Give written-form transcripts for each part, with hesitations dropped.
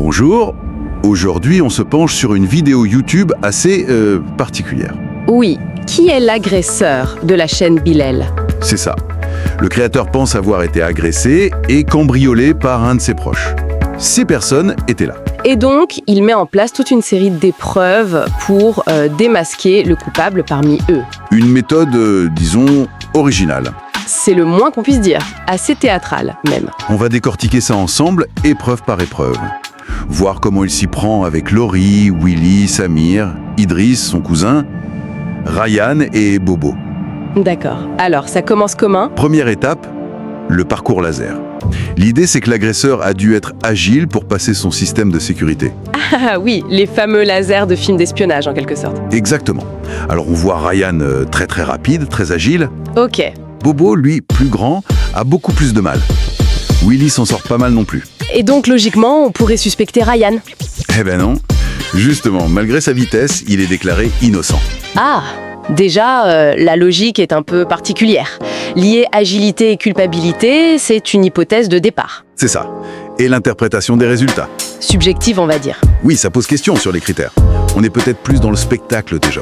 Bonjour, aujourd'hui on se penche sur une vidéo YouTube assez particulière. Oui, qui est l'agresseur de la chaîne Bilal? C'est ça. Le créateur pense avoir été agressé et cambriolé par un de ses proches. Ces personnes étaient là. Et donc, il met en place toute une série d'épreuves pour démasquer le coupable parmi eux. Une méthode, disons, originale. C'est le moins qu'on puisse dire, assez théâtral même. On va décortiquer ça ensemble, épreuve par épreuve. Voir comment il s'y prend avec Laurie, Willy, Samir, Idriss, son cousin, Ryan et Bobo. D'accord. Alors, ça commence comment? Première étape, le parcours laser. L'idée, c'est que l'agresseur a dû être agile pour passer son système de sécurité. Ah oui, les fameux lasers de films d'espionnage en quelque sorte. Exactement. Alors on voit Ryan très rapide, très agile. Ok. Bobo, lui, plus grand, a beaucoup plus de mal. Willy s'en sort pas mal non plus. Et donc, logiquement, on pourrait suspecter Ryan. Eh ben non. Justement, malgré sa vitesse, il est déclaré innocent. Ah, déjà, la logique est un peu particulière. Lier agilité et culpabilité, c'est une hypothèse de départ. C'est ça. Et l'interprétation des résultats. Subjective, on va dire. Oui, ça pose question sur les critères. On est peut-être plus dans le spectacle déjà.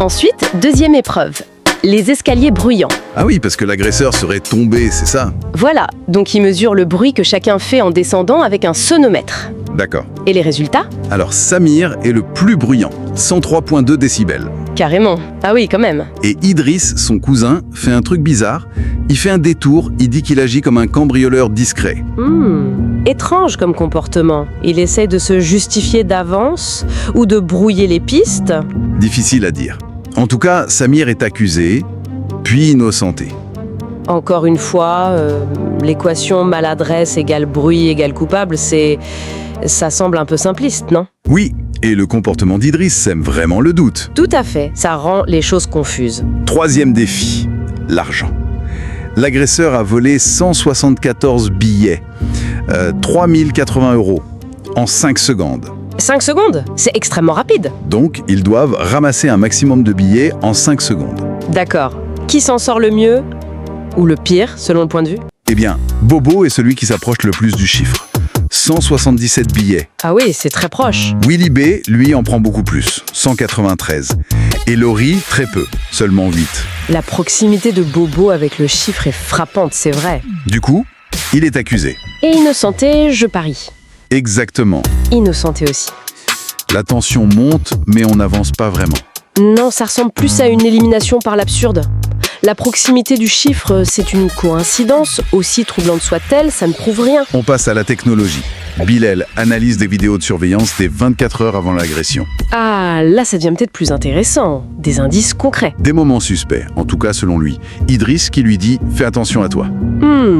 Ensuite, deuxième épreuve. Les escaliers bruyants. Ah oui, parce que l'agresseur serait tombé, c'est ça? Voilà, donc il mesure le bruit que chacun fait en descendant avec un sonomètre. D'accord. Et les résultats? Alors Samir est le plus bruyant, 103,2 décibels. Carrément. Ah oui, quand même. Et Idriss, son cousin, fait un truc bizarre. Il fait un détour, il dit qu'il agit comme un cambrioleur discret. Étrange comme comportement. Il essaie de se justifier d'avance ou de brouiller les pistes. Difficile à dire. En tout cas, Samir est accusé, puis innocenté. Encore une fois, l'équation maladresse égale bruit égale coupable, ça semble un peu simpliste, non? Oui, et le comportement d'Idriss sème vraiment le doute. Tout à fait, ça rend les choses confuses. Troisième défi, l'argent. L'agresseur a volé 174 billets, 3080 €, en 5 secondes. 5 secondes? C'est extrêmement rapide. Donc, ils doivent ramasser un maximum de billets en 5 secondes. D'accord. Qui s'en sort le mieux? Ou le pire, selon le point de vue? Eh bien, Bobo est celui qui s'approche le plus du chiffre. 177 billets. Ah oui, c'est très proche. Willy B, lui, en prend beaucoup plus, 193. Et Laurie, très peu, seulement 8. La proximité de Bobo avec le chiffre est frappante, c'est vrai. Du coup, il est accusé. Et innocenté, je parie. Exactement. Innocenté aussi. La tension monte, mais on n'avance pas vraiment. Non, ça ressemble plus à une élimination par l'absurde. La proximité du chiffre, c'est une coïncidence, aussi troublante soit-elle, ça ne prouve rien. On passe à la technologie. Bilal analyse des vidéos de surveillance des 24 heures avant l'agression. Ah, là ça devient peut-être plus intéressant. Des indices concrets. Des moments suspects, en tout cas selon lui. Idriss qui lui dit « Fais attention à toi ».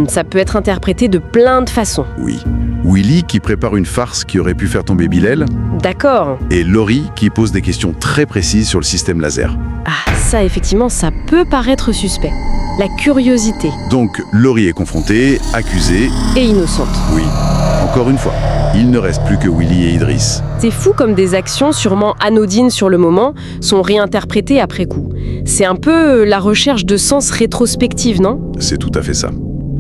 Ça peut être interprété de plein de façons. Oui. Willy qui prépare une farce qui aurait pu faire tomber Bilal. D'accord. Et Laurie qui pose des questions très précises sur le système laser. Ah, ça effectivement, ça peut paraître suspect. La curiosité. Donc Laurie est confrontée, accusée. Et innocente. Oui. Encore une fois, il ne reste plus que Willy et Idriss. C'est fou comme des actions sûrement anodines sur le moment sont réinterprétées après coup. C'est un peu la recherche de sens rétrospective, non? C'est tout à fait ça.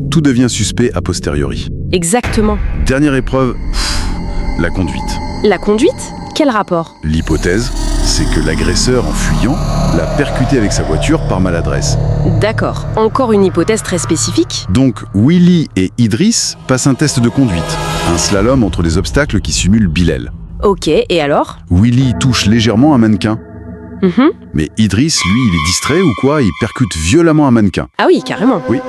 Tout devient suspect a posteriori. Exactement. Dernière épreuve, la conduite. La conduite? Quel rapport? L'hypothèse, c'est que l'agresseur, en fuyant, l'a percuté avec sa voiture par maladresse. D'accord. Encore une hypothèse très spécifique? Donc, Willy et Idriss passent un test de conduite. Un slalom entre les obstacles qui simule Bilal. Ok, et alors? Willy touche légèrement un mannequin. Mais Idriss, lui, il est distrait ou quoi? Il percute violemment un mannequin. Ah oui, carrément. Oui.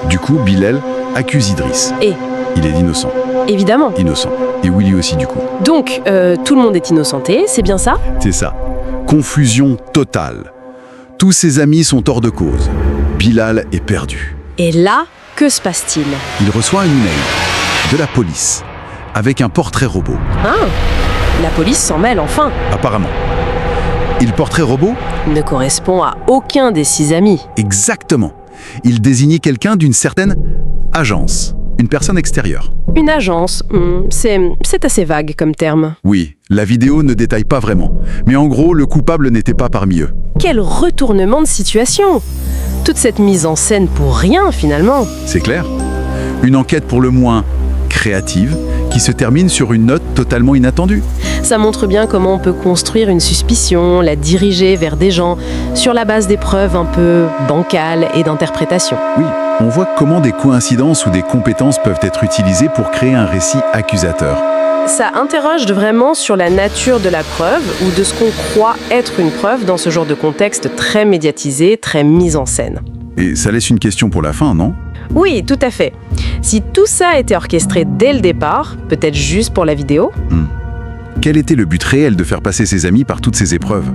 Du coup, Bilal accuse Idriss. Et? Il est innocent. Évidemment. Innocent. Et Willy aussi, du coup. Donc, tout le monde est innocenté, c'est bien ça? C'est ça. Confusion totale. Tous ses amis sont hors de cause. Bilal est perdu. Et là, que se passe-t-il? Il reçoit un email de la police avec un portrait robot. Ah, la police s'en mêle enfin. Apparemment. Et le portrait robot? Ne correspond à aucun des 6 amis. Exactement. Il désignait quelqu'un d'une certaine agence. Une personne extérieure. Une agence, c'est assez vague comme terme. Oui, la vidéo ne détaille pas vraiment. Mais en gros, le coupable n'était pas parmi eux. Quel retournement de situation! Toute cette mise en scène pour rien, finalement. C'est clair. Une enquête pour le moins créative, qui se termine sur une note totalement inattendue. Ça montre bien comment on peut construire une suspicion, la diriger vers des gens, sur la base des preuves un peu bancales et d'interprétation. Oui, on voit comment des coïncidences ou des compétences peuvent être utilisées pour créer un récit accusateur. Ça interroge vraiment sur la nature de la preuve ou de ce qu'on croit être une preuve dans ce genre de contexte très médiatisé, très mis en scène. Et ça laisse une question pour la fin, non? Oui, tout à fait. Si tout ça était orchestré dès le départ, peut-être juste pour la vidéo, Quel était le but réel de faire passer ses amis par toutes ces épreuves?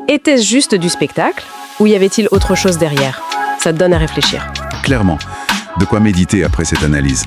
était-ce juste du spectacle ou y avait-il autre chose derrière? Ça te donne à réfléchir. Clairement, de quoi méditer après cette analyse.